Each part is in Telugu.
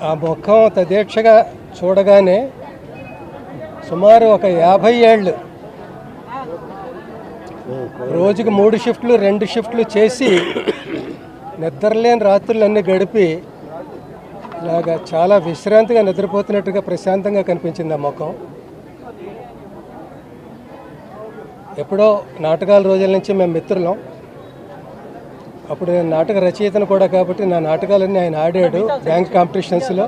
ఆ ముఖం తదేక్షగా చూడగానే సుమారు ఒక 50 ఏళ్ళు రోజుకి 3 షిఫ్ట్లు 2 షిఫ్ట్లు చేసి నిద్రలేని రాత్రులన్నీ గడిపి ఇలాగా చాలా విశ్రాంతిగా నిద్రపోతున్నట్టుగా ప్రశాంతంగా కనిపించింది ఆ ముఖం. ఎప్పుడో నాటకాల రోజుల నుంచి మేము మిత్రులం. అప్పుడు నేను నాటక రచయితను కూడా కాబట్టి నా నాటకాలన్నీ ఆయన ఆడాడు బ్యాంక్ కాంపిటీషన్స్లో.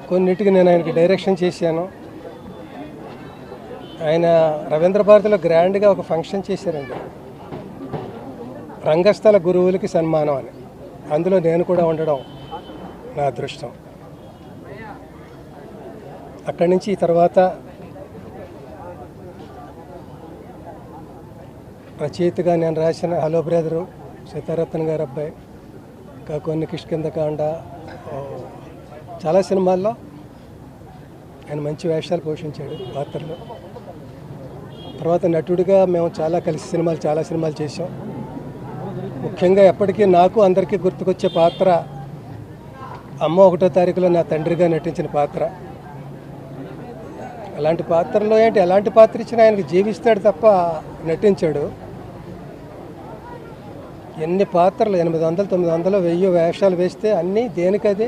కొన్నిటికి నేను ఆయనకి డైరెక్షన్ చేశాను. ఆయన రవీంద్ర భారతిలో గ్రాండ్గా ఒక ఫంక్షన్ చేశారండి, రంగస్థల గురువులకి సన్మానం అని. అందులో నేను కూడా ఉండడం నా అదృష్టం. అక్కడి నుంచి తర్వాత రచయితగా నేను రాసిన హలో బ్రదరు, సీతారత్న గారి అబ్బాయి, ఇంకా కొన్ని కిష్కిందకాండ, చాలా సినిమాల్లో ఆయన మంచి వేషాలు పోషించాడు పాత్రలు. తర్వాత నటుడిగా మేము చాలా సినిమాలు చేసాం. ముఖ్యంగా ఎప్పటికీ నాకు అందరికీ గుర్తుకొచ్చే పాత్ర అమ్మ 1వ తారీఖులో నా తండ్రిగా నటించిన పాత్ర. అలాంటి పాత్రలో ఎలాంటి పాత్ర ఇచ్చినా ఆయనకి జీవిస్తాడు తప్ప నటించాడు. ఎన్ని పాత్రలు 800, 900, 1000 వేషాలు వేస్తే అన్నీ దేనికది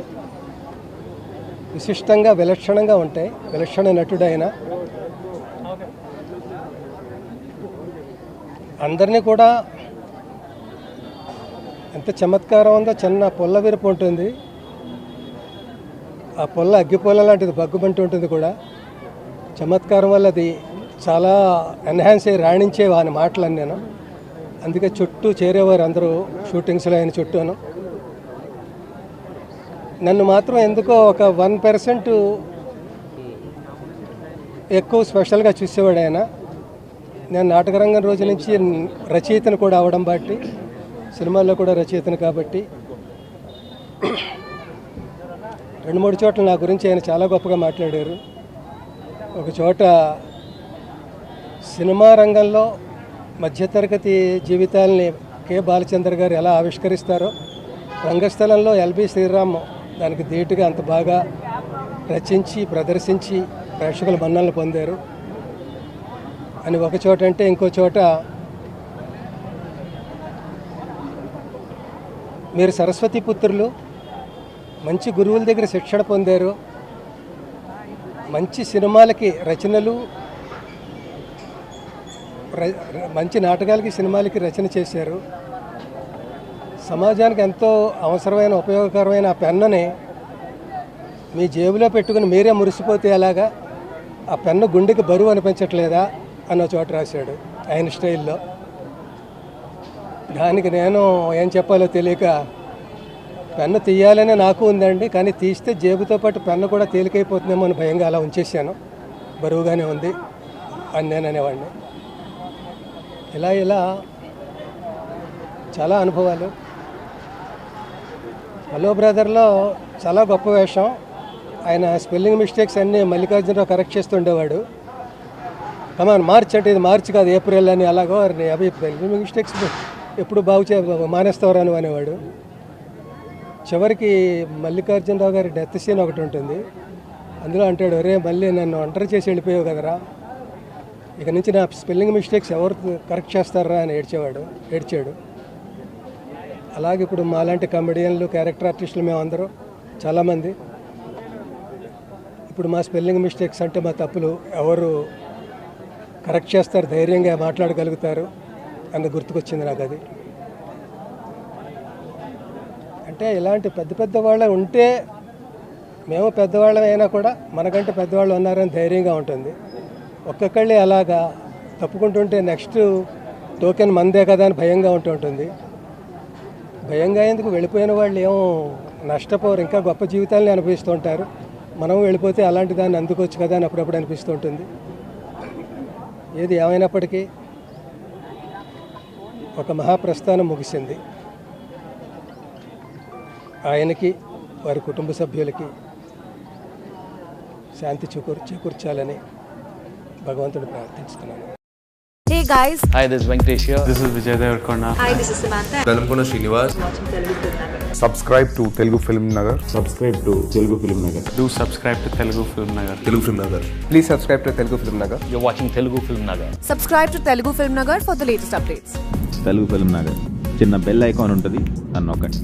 విశిష్టంగా విలక్షణంగా ఉంటాయి. విలక్షణ నటుడైన అందరినీ కూడా ఎంత చమత్కారం ఉందో. చిన్న పొల్ల విరుపు ఉంటుంది, ఆ పొల్ల అగ్గి పొల్ల లాంటిది బగ్గుబంటి ఉంటుంది కూడా. చమత్కారం వల్ల అది చాలా ఎన్హాన్స్ అయ్యి రాణించే వాని మాటలని నేను. అందుకే చుట్టూ చేరేవారు అందరూ షూటింగ్స్లో ఆయన చుట్టూను. నన్ను మాత్రం ఎందుకో ఒక 1% ఎక్కువ స్పెషల్గా చూసేవాడు ఆయన. నేను నాటకరంగం రోజు నుంచి రచయితను కూడా అవడం బట్టి, సినిమాల్లో కూడా రచయితను కాబట్టి 2-3 చోట్ల నా గురించి ఆయన చాలా గొప్పగా మాట్లాడారు. ఒక చోట సినిమా రంగంలో మధ్యతరగతి జీవితాలని కె బాలచంద్ర గారు ఎలా ఆవిష్కరిస్తారో, రంగస్థలంలో ఎల్బి శ్రీరామ్ దానికి ధీటుగా అంత బాగా రచించి ప్రదర్శించి ప్రేక్షకుల మన్ననలు పొందారు అని ఒక చోట అంటే, ఇంకో చోట మీరు సరస్వతి పుత్రులు, మంచి గురువుల దగ్గర శిక్షణ పొందారు, మంచి సినిమాలకి రచనలు, మంచి నాటకాలకి సినిమాలకి రచన చేశారు. సమాజానికి ఎంతో అవసరమైన ఉపయోగకరమైన ఆ పెన్నుని మీ జేబులో పెట్టుకుని మీరే మురిసిపోతే ఎలాగా, ఆ పెన్ను గుండెకి బరువు అనిపించట్లేదా అన్న చోట రాశాడు ఆయన స్టైల్లో. దానికి నేను ఏం చెప్పాలో తెలియక, పెన్ను తీయాలనే నాకు ఉందండి, కానీ తీస్తే జేబుతో పాటు పెన్ను కూడా తేలికైపోతుందేమో అని భయంగా అలా ఉంచేసాను. బరువుగానే ఉంది అని నేను అనేవాడిని. ఇలా చాలా అనుభవాలు. హలో బ్రదర్లో చాలా గొప్ప వేషం. ఆయన స్పెల్లింగ్ మిస్టేక్స్ అన్నీ మల్లికార్జునరావు కరెక్ట్ చేస్తుండేవాడు. కమాన్ మార్చ్ అంటే ఇది మార్చి కాదు ఏప్రిల్ అని, అలాగో అవి స్పెల్లింగ్ మిస్టేక్స్ ఎప్పుడు మానేస్తావరా అని అనేవాడు. చివరికి మల్లికార్జునరావు గారి డెత్ సీన్ ఒకటి ఉంటుంది. అందులో అంటాడు, ఒరే మళ్ళీ నన్ను ఒంటరి చేసి వెళ్ళిపోయావు కదరా, ఇక నుంచి నా స్పెల్లింగ్ మిస్టేక్స్ ఎవరు కరెక్ట్ చేస్తారా అని ఏడ్చాడు. అలాగే ఇప్పుడు మాలాంటి కమెడియన్లు, క్యారెక్టర్ ఆర్టిస్టులు మేమందరూ చాలామంది ఇప్పుడు మా స్పెల్లింగ్ మిస్టేక్స్ అంటే మా తప్పులు ఎవరు కరెక్ట్ చేస్తారు, ధైర్యంగా మాట్లాడగలుగుతారు అన్న గుర్తుకొచ్చింది నాకు. అది అంటే ఇలాంటి పెద్ద వాళ్ళే ఉంటే, మేము పెద్దవాళ్ళం అయినా కూడా మనకంటే పెద్దవాళ్ళు ఉన్నారని ధైర్యంగా ఉంటుంది. ఒక్కొక్కళ్ళే అలాగా తప్పుకుంటుంటే నెక్స్ట్ టోకెన్ మందే కదా అని భయంగా ఉంటుంది. భయంగా ఎందుకు, వెళ్ళిపోయిన వాళ్ళు ఏమో నష్టపోరు, ఇంకా గొప్ప జీవితాలని అనుభవిస్తూ ఉంటారు. మనం వెళ్ళిపోతే అలాంటి దాన్ని అందుకోవచ్చు కదా అని అప్పుడప్పుడు అనిపిస్తూ ఉంటుంది. ఏది ఏమైనప్పటికీ ఒక మహాప్రస్థానం ముగిసింది. ఆయనకి, వారి కుటుంబ సభ్యులకి శాంతి చేకూర్చాలని భగవంతుడు ప్రార్థిస్తున్నాను. Hey guys. Hi, this is Venkatesh here. This is Vijay Devarkonda. Hi, this is Samantha. Velamkona Srinivas. Watching Telugu Karnataka. Subscribe to Telugu Film Nagar. Subscribe to Telugu Film Nagar. Do subscribe to Telugu Film Nagar. Telugu Film Nagar. Please subscribe to Telugu film Nagar. You're watching Telugu Film Nagar. Subscribe to Telugu Film Nagar for the latest updates. Telugu film Nagar చిన్న బెల్ ఐకాన్ ఉంటుంది, దాన్ని నొక్కండి.